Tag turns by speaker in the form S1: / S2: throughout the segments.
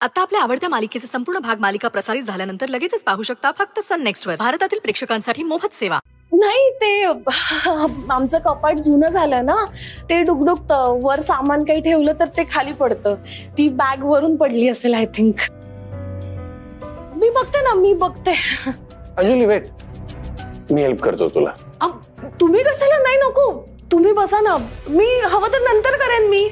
S1: आता आपल्या आवडत्या मालिकेचे संपूर्ण भाग मालिका प्रसारित झाल्यानंतर लगेचच पाहू शकता फक्त सन नेक्स्ट वर. भारतातील प्रेक्षकांसाठी मोफत सेवा.
S2: नाही ते आमचं कपाट जुनं झालं ना, ते डुकडुकतं. वर सामान काही ठेवलं तर ते खाली पडतं. ती बॅग वरून पडली असेल आय थिंक. मी बघते.
S3: अंजली वेट, मी हेल्प करतो तुला.
S2: तुम्ही कशाला? नाही नको, तुम्ही बसा ना, मी हवं तर नंतर करेन. मी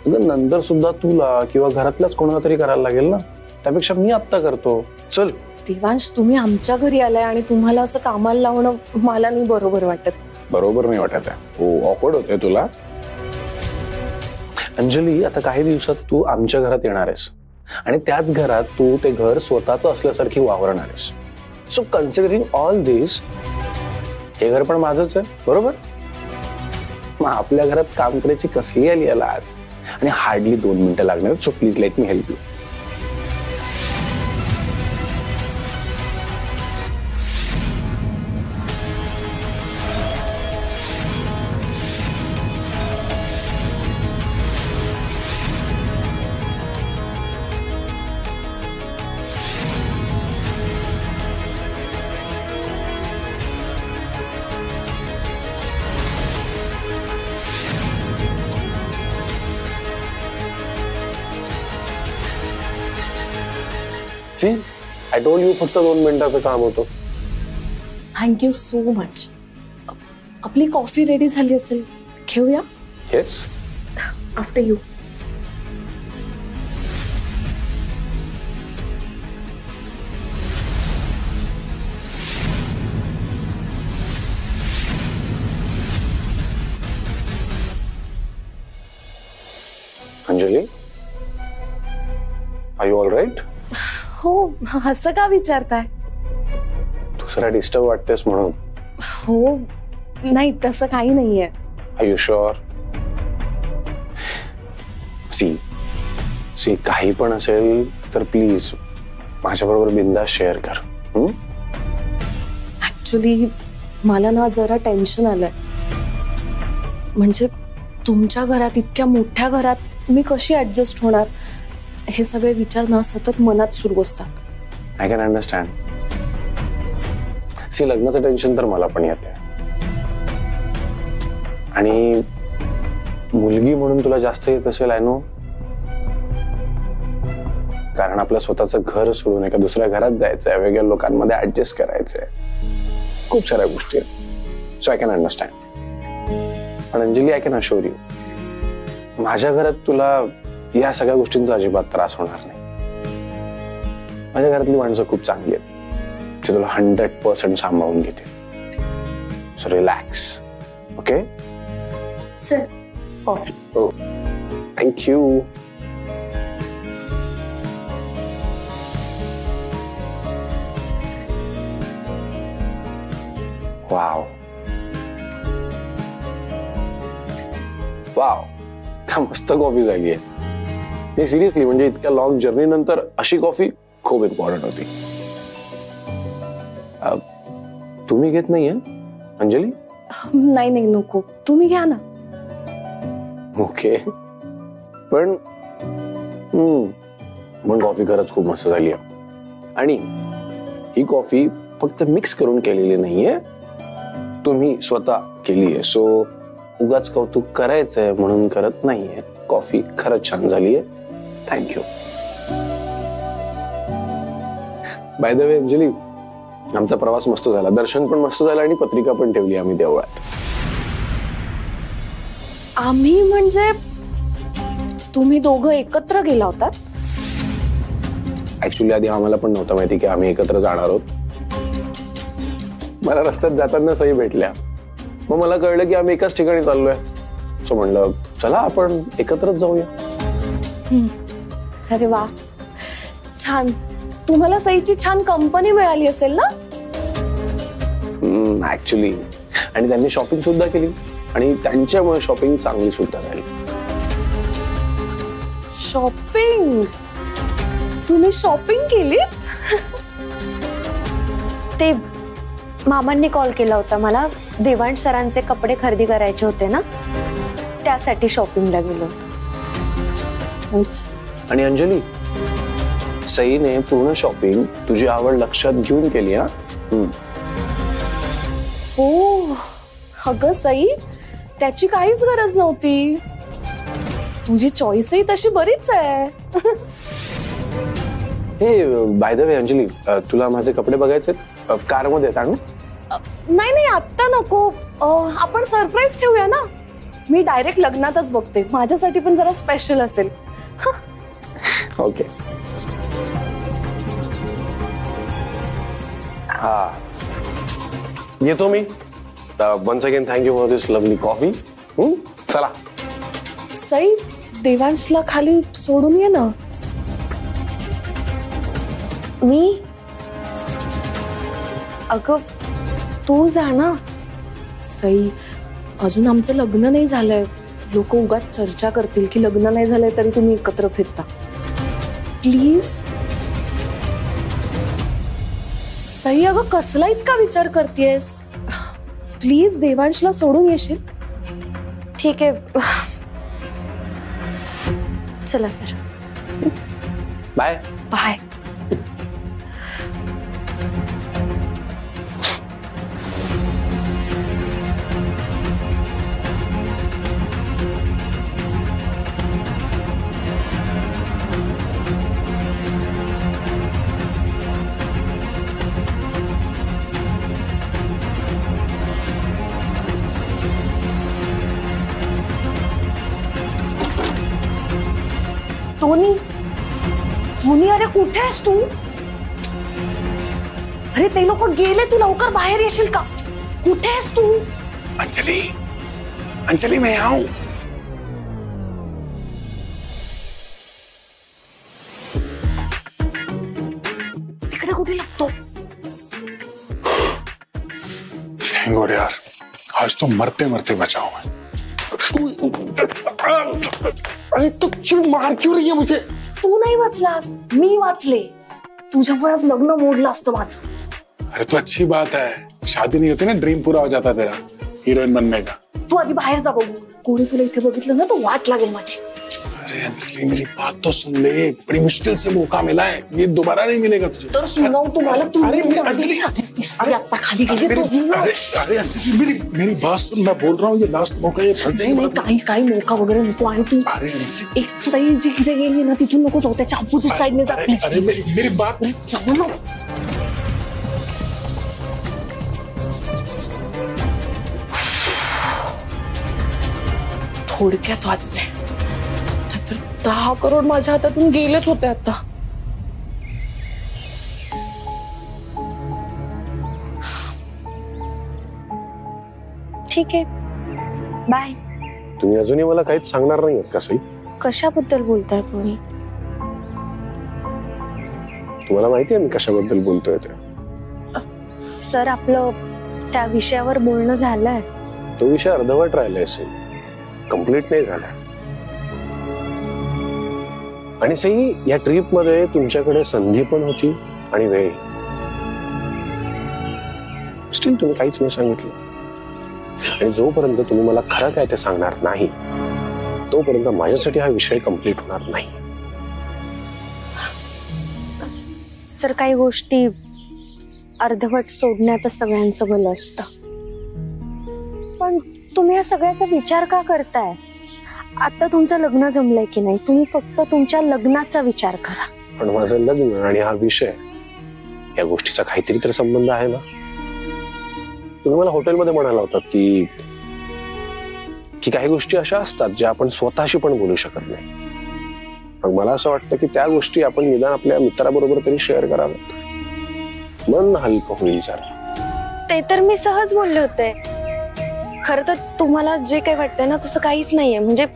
S3: नंतर सुद्धा तुला किंवा घरातल्याच कोणाला तरी करायला लागेल ना, त्यापेक्षा मी आत्ता करतो. चल.
S2: देवांश, तुम्ही आमच्या घरी आलाय आणि तुम्हाला असं कामाला लावणं मला नाही बरोबर वाटत.
S3: बरोबर नाही वाटत आहे? हो, ऑकवर्ड होते तुला. अंजली, आता काही दिवसात तू आमच्या घरात येणार आहेस आणि त्याच घरात तू ते घर स्वतःच असल्यासारखी वावरणार आहेस. सो कन्सिडरिंग ऑल दिस, हे घर पण माझंच आहे, बरोबर? मग आपल्या घरात काम करायची कसली आली याला आज? आणि हार्डली 2 मिनिटं लागणार. So please let me help you. See, I told you, फक्त 2 मिनिटाचं काम होतं.
S2: Thank you so much. आपली कॉफी रेडी झाली असेल, घेऊया?
S3: Yes,
S2: after you.
S3: Anjali, are you all right?
S2: हो, असं का विचारताय?
S3: दुसरा डिस्टर्ब वाटतेस म्हणून.
S2: हो, नाही तसं काही नाहीये.
S3: R you sure? सी काही पण असेल तर प्लीज माझ्याबरोबर बिंदास शेअर कर.
S2: ऍक्च्युली मला ना जरा टेन्शन आलंय. म्हणजे तुमच्या घरात, इतक्या मोठ्या घरात मी कशी ऍडजस्ट होणार, हे सगळे विचार ना सतत मनात सुरू असतात.
S3: I can understand. सी, लग्नाचं टेन्शन तर मला पण येते आणि मुलगी म्हणून तुला जास्त येत असेल, आय नो. कारण आपलं स्वतःचं घर सोडून एका दुसऱ्या घरात जायचंय, वेगळ्या लोकांमध्ये ऍडजस्ट करायचंय, खूप साऱ्या गोष्टी आहेत. So I can understand. पण Anjali, I can assure you, माझ्या घरात तुला या सगळ्या गोष्टींचा अजिबात त्रास होणार नाही. माझ्या घरातली माणसं खूप चांगली आहेत, ते तुला 100% सांभाळून घेतील. So relax. Okay
S2: sir, coffee.
S3: हो, थँक्यू. वाव वाव, काय मस्त कॉफी झाली आहे. नाही, सिरियसली, म्हणजे इतक्या लॉंग जर्नी नंतर अशी कॉफी खूप इम्पॉर्टंट होती. तुम्ही घेत नाहीये अंजली?
S2: नाही नको, तुम्ही घ्या ना.
S3: ओके, पण कॉफी खरंच खूप मस्त झाली आहे. आणि ही कॉफी फक्त मिक्स करून केलेली नाहीये, तुम्ही स्वतः केली आहे. सो उगाच कौतुक करायचंय म्हणून करत नाहीये. कॉफी खरंच छान झाली आहे. Thank you. By the way Anjali, आमचा प्रवास मस्त झाला, दर्शन पण मस्त झालं आणि पत्रिका पण ठेवली आम्ही देवळात.
S2: आम्ही म्हणजे तुम्ही दोघं एकत्र गेला होतात?
S3: ऍक्च्युली आधी आम्हाला पण नव्हतं माहिती की आम्ही एकत्र जाणार आहोत. मला रस्त्यात जाताना सही भेटल्या, मग मला कळलं की आम्ही एकाच ठिकाणी चाललोय. सो म्हणलं चला आपण एकत्रच जाऊया.
S2: अरे वा, छान. तुम्हाला सईची छान कंपनी मिळाली असेल ना?
S3: ऍक्च्युली, आणि त्यांनी शॉपिंग सुद्धा केली आणि त्यांच्यामुळे शॉपिंग चांगली सुद्धा झाली.
S2: शॉपिंग? तुम्ही शॉपिंग केलीत?
S4: ते मामांनी कॉल केला होता मला, देवांश सरांचे कपडे खरेदी करायचे होते ना, त्यासाठी शॉपिंगला गेलो होतो.
S3: आणि अंजली, सईने पूर्ण शॉपिंग तुझी आवड लक्षात घेऊन केली. हा
S2: हो अगं सई, त्याची काहीच गरज नव्हती. तुझी चॉईसही तशी बरीच आहे.
S3: हे बाय द वे अंजली, तुला माझे कपडे बघायचे कार मध्ये आणू?
S2: नाही नाही आत्ता नको. आपण सरप्राईज ठेवूया ना. मी डायरेक्ट लग्नातच बघते. माझ्यासाठी पण जरा स्पेशल असेल.
S3: ओके. हा येतो मी. Once again thank you for this lovely coffee. चला.
S2: सई, देवांशला खाली सोडून ये ना.
S4: मी? अगं तू जा ना.
S2: सई, अजून आमचं लग्न नाही झालंय. लोक उगाच चर्चा करतील की लग्न नाही झालंय तरी तुम्ही एकत्र फिरता. प्लीज. सई अगं कसला इतका विचार करतेस? प्लीज देवांशला सोडून येशील?
S4: ठीक आहे. चला सर.
S3: बाय.
S2: बाय. धोनी, अरे कुठे आहेस तू? अरे ते लोक गेले, तू लवकर बाहेर येशील का? कुठे आहेस तू?
S3: अंजली, अंजली मैं आऊं.
S2: तिकडे कुठे लागतो?
S5: थैंक गॉड यार, आज तो मरते मरते बचा हूं मैं.
S2: अरे तू क्यों मार क्यों रही है मुझे? तू नाही वाचलास, मी वाचले. तुझ्यामुळेच लग्न मोडलं असतं माझं.
S5: अरे तो अच्छी बात है, शादी नहीं होती ना, ड्रीम पूरा हो जाता तेरा हीरोइन बनने का.
S2: तू आधी बाहेर जा बघू. कोणी तुला इथे बघितलं ना तो वाट लागेल माझी.
S5: अरे अंजलि मेरी बात तो सुन ले, बड़ी मुश्किल से मौका मिला है, ये दोबारा नहीं मिलेगा तुझे.
S2: तर सुनाव तुम्हाला. तू
S5: अरे अंजलि,
S2: अरे आता खाली गेली तो.
S5: अरे अरे अंजलि मेरी बात सुन, मैं बोल रहा हूँ ये लास्ट मौका, ये फंसेंगे.
S2: काही मौका वगैरे नको. आणि तू
S5: अरे अंजलि,
S2: एक सई जिकडे गेली ना तिथून नको जाऊ. त्याच्या अपोजिट साइडने जा प्लीज.
S5: अरे मेरी बात
S2: जाऊ ना. थोडक्यात वाचले, तर 10 करोड माझ्या हातातून गेलेच होते आता.
S4: ठीक आहे, बाय.
S3: तुम्ही अजूनही मला काहीच सांगणार नाही का सई?
S4: कशाबद्दल बोलताय तुम्ही?
S3: तुम्हाला माहिती आहे मी कशाबद्दल बोलतोय ते?
S4: सर, आपलं त्या विषयावर बोलणं झालंय.
S3: तो विषय अर्धवट राहिलाय सई, कंप्लीट नाही झाला. आणि सई, या ट्रिप मध्ये तुमच्याकडे संधी पण होती आणि वेळ. स्टील तुम्ही काहीच नाही सांगितलं. आणि जोपर्यंत तुम्ही मला खरं काय ते सांगणार नाही तोपर्यंत माझ्यासाठी हा विषय कंप्लीट होणार नाही.
S4: सर, काही गोष्टी अर्धवट सोडण्यात सगळ्यांचं भलं असतं. पण तुम्ही या सगळ्याचा विचार का करताय? आता तुमचं लग्न जमलंय की नाही, तुम्ही फक्त तुमच्या लग्नाचा विचार करा.
S3: पण माझं लग्न आणि हा विषय या गोष्टीचा काहीतरी तर संबंध आहे ना. तुम्ही मला हॉटेलमध्ये म्हणाला होतात की काही गोष्टी अशा असतात ज्या आपण स्वतःशी पण बोलू शकत नाही. पण मला असं वाटतं की त्या गोष्टी आपण निदान आपल्या मित्राबरोबर तरी शेअर कराव्यात. मन हलकं होईल जरा.
S4: ते तर मी सहज बोलले होते. खरं तर तुम्हाला जे काही वाटतंय ना तसं काहीच नाहीये. म्हणजे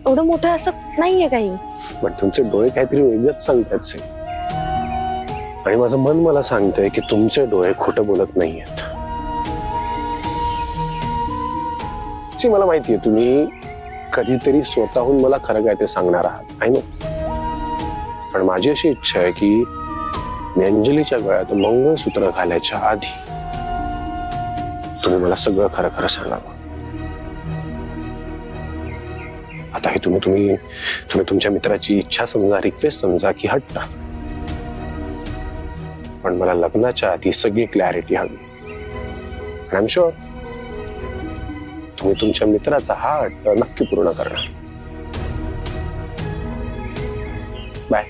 S4: एवढं मोठं असं नाहीये काही.
S3: पण तुमचे डोळे काहीतरी वेगळंच सांगतात से. आणि माझं मन मला सांगतंय की तुमचे डोळे खोटं बोलत नाहीयेत. मला माहितीये तुम्ही कधीतरी स्वतःहून मला खरं काय ते सांगणार आहात. I know. पण माझी अशी इच्छा आहे की मी अंजलीच्या गळ्यात मंगळसूत्र घालायच्या आधी तुम्ही मला सगळं खरं खरं सांगावं. आता हे तुम्ही तुमच्या मित्राची इच्छा समजा, रिक्वेस्ट समजा की हट्ट. पण मला लग्नाच्या आधी सगळी क्लॅरिटी हवी. आय एम शुअर तुम्ही तुमच्या मित्राचा हा हट्ट नक्की पूर्ण करणार. बाय.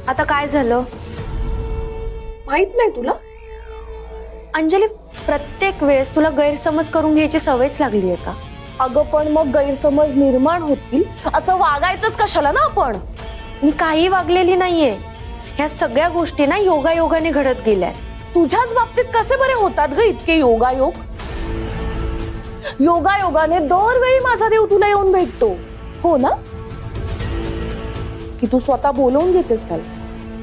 S4: आता काय झालं
S2: माहित नाही तुला?
S4: अंजली, प्रत्येक वेळेस तुला गैरसमज करून घ्यायची सवयच लागली आहे का?
S2: अगं पण मग गैरसमज निर्माण होतील असं वागायचंच कशाला ना आपण.
S4: मी काही वागलेली नाहीये. ह्या सगळ्या गोष्टी ना योगायोगाने घडत गेल्या.
S2: तुझ्याच बाबतीत कसे बरे होतात ग इतके योगायोग? योगायोगाने दरवेळी माझा देव तुला येऊन भेटतो, हो ना? की तू स्वतः बोलवून घेतेस त्याला?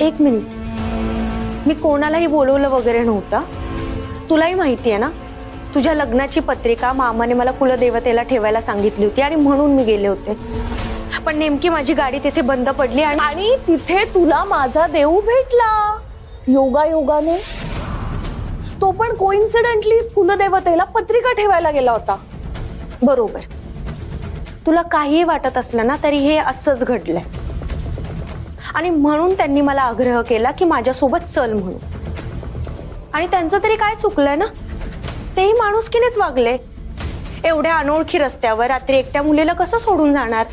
S4: एक मिनिट, मी कोणालाही बोलवलं वगैरे नव्हतं. तुलाही माहिती आहे ना, तुझ्या लग्नाची पत्रिका मामाने मला कुलदेवतेला ठेवायला सांगितली होती आणि म्हणून मी गेले होते. पण नेमकी माझी गाडी तिथे बंद पडली
S2: आणि तिथे तुला माझा देव भेटला योगायोगाने. तो पण कोइन्सिडेंटली कुलदेवतेला पत्रिका ठेवायला गेला होता.
S4: बरोबर. तुला काही वाटत असलं ना तरी हे असंच घडलंय आणि म्हणून त्यांनी मला आग्रह केला की माझ्यासोबत चल म्हणून. आणि त्यांचं तरी काय चुकलंय ना, तेही माणुसकीनेच वागले. एवढ्या अनोळखी रस्त्यावर रात्री एकट्या मुलीला कसं सोडून जाणार?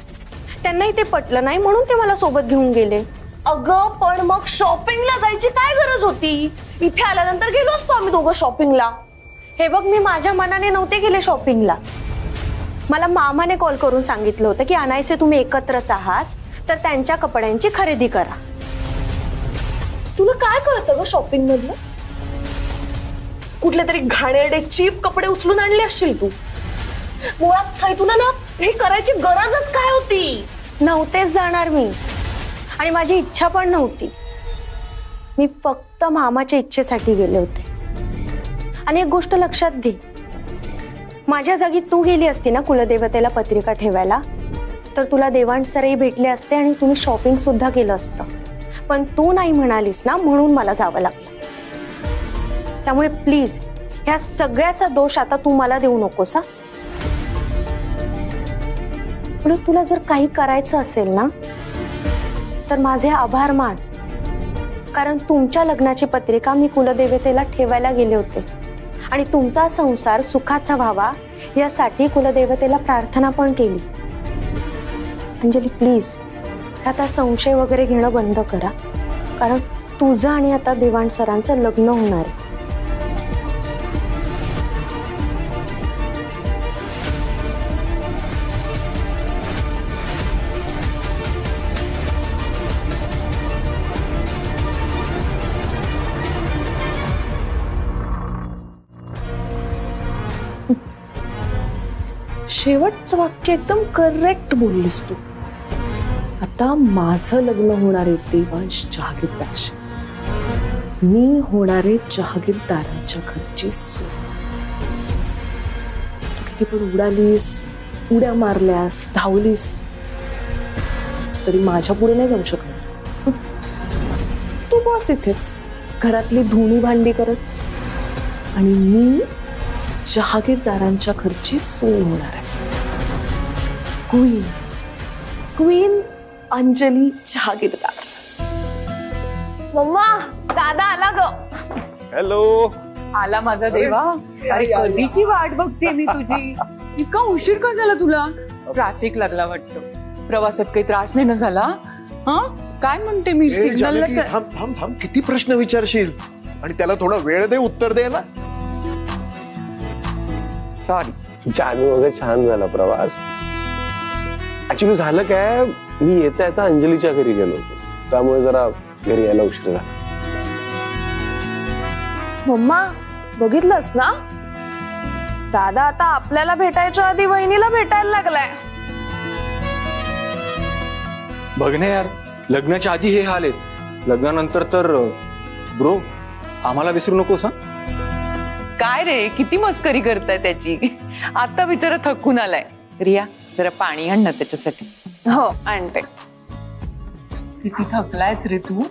S4: त्यांनाही ते पटलं नाही म्हणून ते मला सोबत घेऊन गेले.
S2: अगं पण मग शॉपिंगला जायची काय गरज होती? इथे आल्यानंतर गेलो असतो आम्ही दोघं शॉपिंगला.
S4: हे बघ, मी माझ्या मनाने नव्हते गेले शॉपिंगला. मला मामाने कॉल करून सांगितलं होतं की अनायसे तुम्ही एकत्रच आहात तर त्यांच्या कपड्यांची खरेदी करा.
S2: तुला काय कळतं ग शॉपिंग मधलं? कुठले तरी घाणेरडे चीप कपडे उचलून आणले असशील तू. मुळात साई तुला ना हे करायची गरजच काय होती?
S4: नव्हतेच जाणार मी आणि माझी इच्छा पण नव्हती. मी फक्त मामाच्या इच्छेसाठी गेले होते. आणि एक गोष्ट लक्षात घे, माझ्या जागी तू गेली असती ना कुलदेवतेला पत्रिका ठेवायला तर तुला देवाणसरही भेटले असते आणि तुम्ही शॉपिंग सुद्धा केलं असतं. पण तू नाही म्हणालीस ना म्हणून मला जावं लागलं. त्यामुळे प्लीज ह्या सगळ्याचा दोष आता तू मला देऊ नकोस. पण तुला जर काही करायचं असेल ना तर माझे आभार मान, कारण तुमच्या लग्नाची पत्रिका मी कुलदेवतेला ठेवायला गेले होते आणि तुमचा संसार सुखाचा व्हावा यासाठी कुलदेवतेला प्रार्थना पण केली. अंजली प्लीज आता संशय वगैरे घेणं बंद करा, कारण तुझं आणि आता देवाण सरांचं लग्न होणार आहे.
S2: शेवटचं वाक्य एकदम करेक्ट बोललीस तू. आता माझं लग्न होणारे देवांश जहागीरदारशी, मी होणारे जहागीरदारांच्या घरची सून. तू किती पण उडालीस, उड्या मारल्यास, धावलीस तरी माझ्या पुढे नाही जाऊ शकणार. तू बस इथेच घरातली धुणी भांडी करत आणि मी जहागीरदारांच्या घरची सून होणार आहे. Queen, queen Anjali Jahagirdar.
S6: Mama, दादा आला ग.
S3: हॅलो.
S7: आला माझा देवा. अरे कधीची वाट बघते मी तुझी. इतका उशीर का झाला तुला? ट्रॅफिक लागला वाटतं. प्रवासात काही त्रास नाही ना झाला? हा काय म्हणते मी सिग्नलला.
S8: थांब थांब थांब, किती प्रश्न विचारशील आणि त्याला थोडा वेळ दे उत्तर द्यायला.
S7: सॉरी.
S3: जानू वगैरे छान झाला प्रवास. ऍक्च्युली झालं काय, मी येता येता अंजलीच्या घरी गेलो होतो, त्यामुळे जरा घरी यायला उशीर झाला.
S2: मम्मा बघितलंस ना, दादा आता आपल्याला भेटायच्या आधी वहिनीला भेटायला लागलाय.
S6: बघ ना यार, लग्नाच्या आधी हे हाल आहेत, लग्नानंतर तर ब्रो आम्हाला विसरू नकोस. हा
S7: काय रे, किती मस्करी करताय त्याची. आता बिचारा थकून आलाय. रिया जरा पाणी आण ना त्याच्यासाठी.
S2: हो आणते.
S7: किती थकलायस रे तू,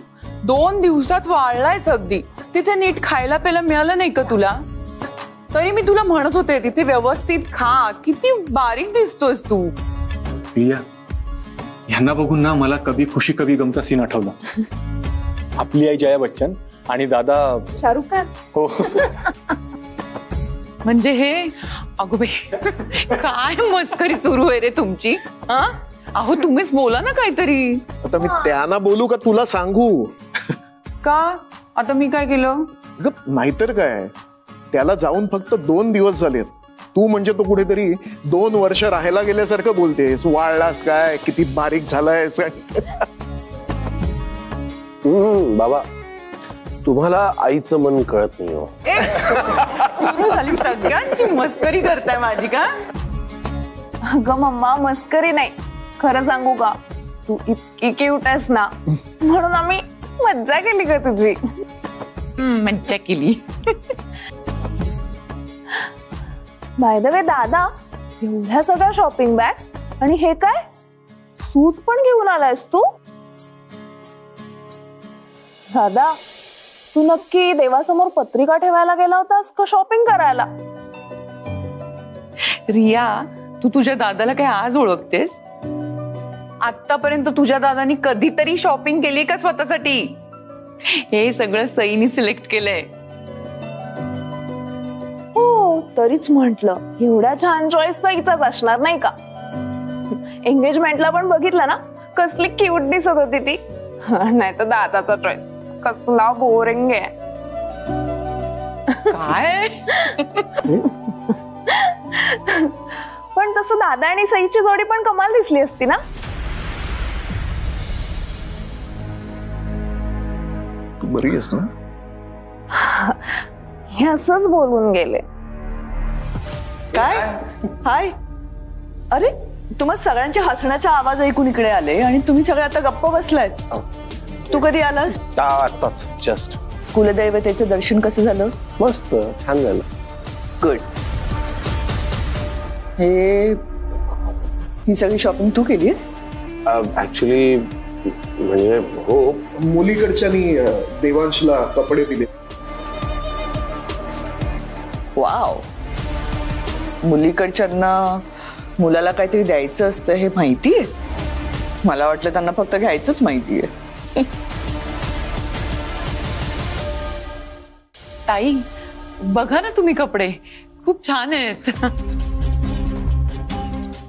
S7: 2 दिवसात वाळलायस अगदी. तिथे नीट खायला प्यायला मिळालं नाही का तुला? तरी मी तुला म्हणत होते तिथे व्यवस्थित खा. किती बारीक दिसतोस तू.
S6: प्रिया, ह्यांना बघून ना मला कभी खुशी कभी गमचा सीन आठवला. आपली आई जया बच्चन आणि दादा
S2: शाहरुख खान.
S6: हो.
S7: म्हणजे हे अगो बाई, काय मस्करी सुरू आहे रे तुमची. हा अहो तुम्हीच बोला ना काहीतरी.
S8: आता मी त्यांना बोलू का तुला सांगू?
S7: का आता मी काय केलं?
S8: नाहीतर काय, त्याला जाऊन फक्त 2 दिवस झालेत. तू म्हणजे तो कुठेतरी 2 वर्ष राहायला गेल्यासारखं बोलतेस. वाढलास काय, किती बारीक झालायस.
S3: बाबा, तुम्हाला आईचं मन कळत नाही हो.
S7: सुरू झाली सगळ्यांची मस्करी करताय माझी का?
S2: अगं मम्मा मस्करी नाही, खरं सांगू का, तू इतकी क्यूट आहेस ना, म्हणून आम्ही मज्जा केली का तुझी.
S7: मज्जा केली.
S2: बाय द वे दादा, एवढ्या सगळ्या शॉपिंग बॅग्स आणि हे काय, सूट पण घेऊन आलायस तू? दादा, तू नक्की देवासमोर पत्रिका ठेवायला गेला होतास का शॉपिंग करायला?
S7: रिया, तू तुझ्या दादाला काय आज ओळखतेस? आतापर्यंत तुझ्या दादानी कधीतरी शॉपिंग केली का स्वतःसाठी? हे सगळं सईनी सिलेक्ट केलंय.
S2: हो, तरीच म्हंटल एवढ्या छान चॉईस सईचाच असणार नाही का? एंगेजमेंटला पण बघितलं ना, कसली क्यूट दिसत होती ती. नाही तर दादाचा चॉईस कसला बोरिंग आहे.
S7: काय?
S2: पण तसं दादा आणि सईची जोडी पण कमाल दिसली असती ना.
S8: तू बरी आहेस ना?
S2: हे असंच बोलून गेले.
S9: काय? हाय. अरे तुम्हा सगळ्यांच्या हसण्याचा आवाज ऐकून इकडे आले आणि तुम्ही सगळे आता गप्प बसलायत. तू कधी आलास?
S3: आताच जस्ट.
S9: कुलदैवतेचं दर्शन कसं झालं?
S3: मस्त, छान झालं.
S9: गुड. ही सगळी शॉपिंग तू केलीस?
S3: ऍक्च्युली म्हणजे हो,
S8: मुलीकडच्यानी देवांशला कपडे दिले.
S9: वाव. मुलीकडच्यांना मुलाला काहीतरी द्यायचं असतं हे माहितीये? मला वाटलं त्यांना फक्त घ्यायचंच माहितीये.
S7: ताई बघा ना तुम्ही, कपडे खूप छान आहेत.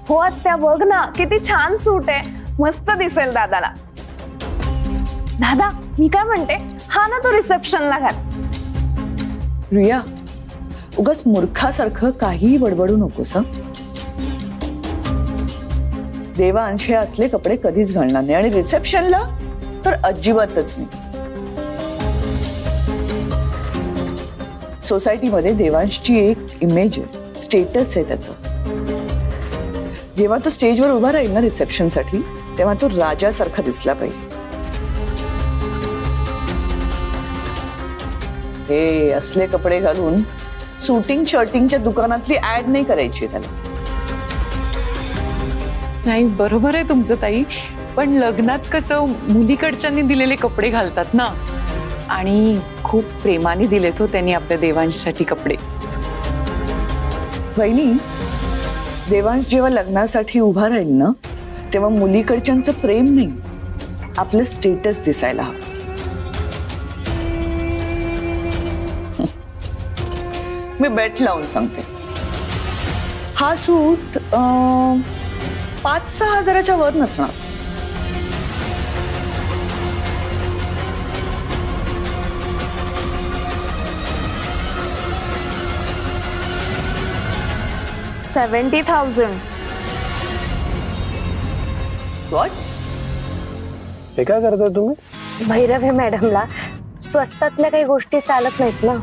S2: हो आत्या, बघ ना किती छान सूट आहे, मस्त दिसेल दादाला. दादा, मी काय म्हणते, हा ना तो रिसेप्शनला घाल.
S9: रिया, उगाच मूर्खासारखं काहीही बडबडू नकोस. देवांश हे असले कपडे कधीच घालणार नाही आणि रिसेप्शनला तर अजिबातच नाही. सोसायटीमध्ये देवांशची एक इमेज आहे, स्टेटस आहे त्याचं. जेव्हा तो स्टेजवर उभा राहील ना रिसेप्शनसाठी, तेव्हा तो राजासारखा दिसला पाहिजे. हे असले कपडे घालून शूटिंग शर्टिंगच्या दुकानातली ऍड नाही करायची त्याला.
S7: नाही, बरोबर आहे तुमचं ताई, पण लग्नात कसं मुलीकडच्यांनी दिलेले कपडे घालतात ना, आणि खूप प्रेमाने दिलेत हो त्यांनी आपल्या देवांशसाठी कपडे.
S9: वहिनी, देवांश जेव्हा लग्नासाठी उभा राहील ना, तेव्हा मुलीकडच्यांचं प्रेम नाही, आपलं स्टेटस दिसायला हवं. मी बेट लावून सांगते, हा सूट 5-6 हजाराच्या वर नसणार.
S2: $70,000.
S9: व्हॉट?
S3: हे काय करताय तुम्ही?
S4: भैरवी मॅडमला स्वस्तातल्या काही गोष्टी चालत नाहीत ना,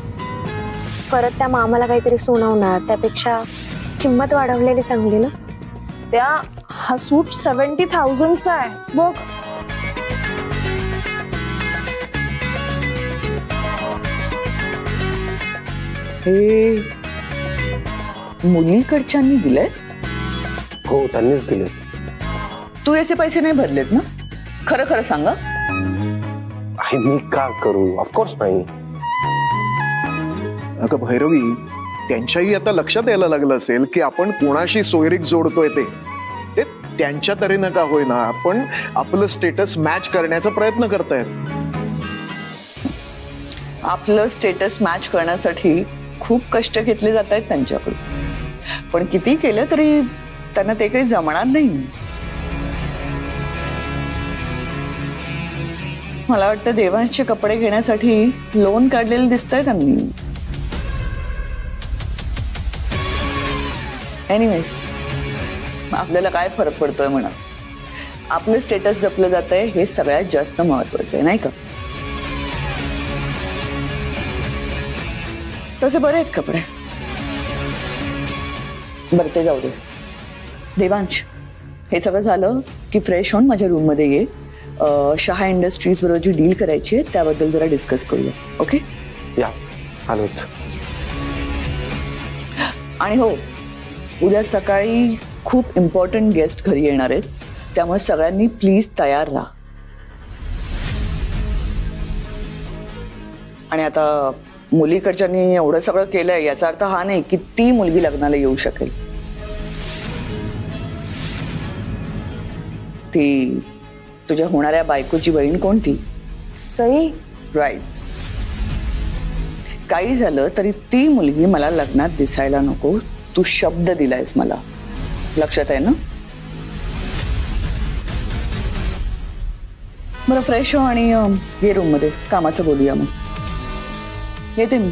S4: परत त्या मामाला काहीतरी सुनावणार, त्यापेक्षा किंमत वाढवलेली चांगली ना.
S2: त्या हा सूट 70,000चा आहे बघ.
S9: हे मुलीकडच्यांनी दिलंय?
S3: हो, त्यांनीच दिले.
S9: तू याचे पैसे नाही भरलेत ना? खरं खरं सांगा.
S3: आई मी का करू? ऑफकोर्स नाही.
S8: अगं भैरवी, त्यांच्याही आता लक्षात यायला लागलं असेल की आपण कोणाशी सोयरीक जोडतोय ते त्यांच्या तऱ्हेनं का होईना आपण आपलं स्टेटस मॅच करण्याचा प्रयत्न करतायत.
S9: आपलं स्टेटस मॅच करण्यासाठी खूप कष्ट घेतले जात आहेत त्यांच्याकडून, पण किती केलं तरी त्यांना ते काही जमणार नाही. मला वाटतं देवांशचे कपडे घेण्यासाठी लोन काढलेलं दिसतंय त्यांनी. एनिवेज, आपल्याला काय फरक पडतोय म्हणा, आपलं स्टेटस जपलं जात आहे हे सगळ्यात जास्त महत्वाचं आहे, नाही का? तसे बरे आहेत कपडे. बरं ते जाऊ दे. देवांश, हे सगळं झालं की फ्रेश होऊन माझ्या रूम मध्ये ये. शहा इंडस्ट्रीज बरोबर जी डील करायची आहे त्याबद्दल जरा डिस्कस करूया. ओके?
S3: या आलोच.
S9: आणि हो, उद्या सकाळी खूप इम्पॉर्टंट गेस्ट घरी येणार आहेत, त्यामुळे सगळ्यांनी प्लीज तयार राहा. आणि आता मुलीकडच्यांनी एवढं सगळं केलंय याचा अर्थ हा नाही की ती मुलगी लग्नाला येऊ शकेल. ती तुझ्या होणाऱ्या बायकोची बहीण कोणती?
S2: सई.
S9: राईट. काही झालं तरी ती मुलगी मला लग्नात दिसायला नको. तू शब्द दिलायस मला, लक्षात आहे ना? बरं फ्रेश हो आणि ये रूम मध्ये, कामाचं बोलूया मग. येते मी.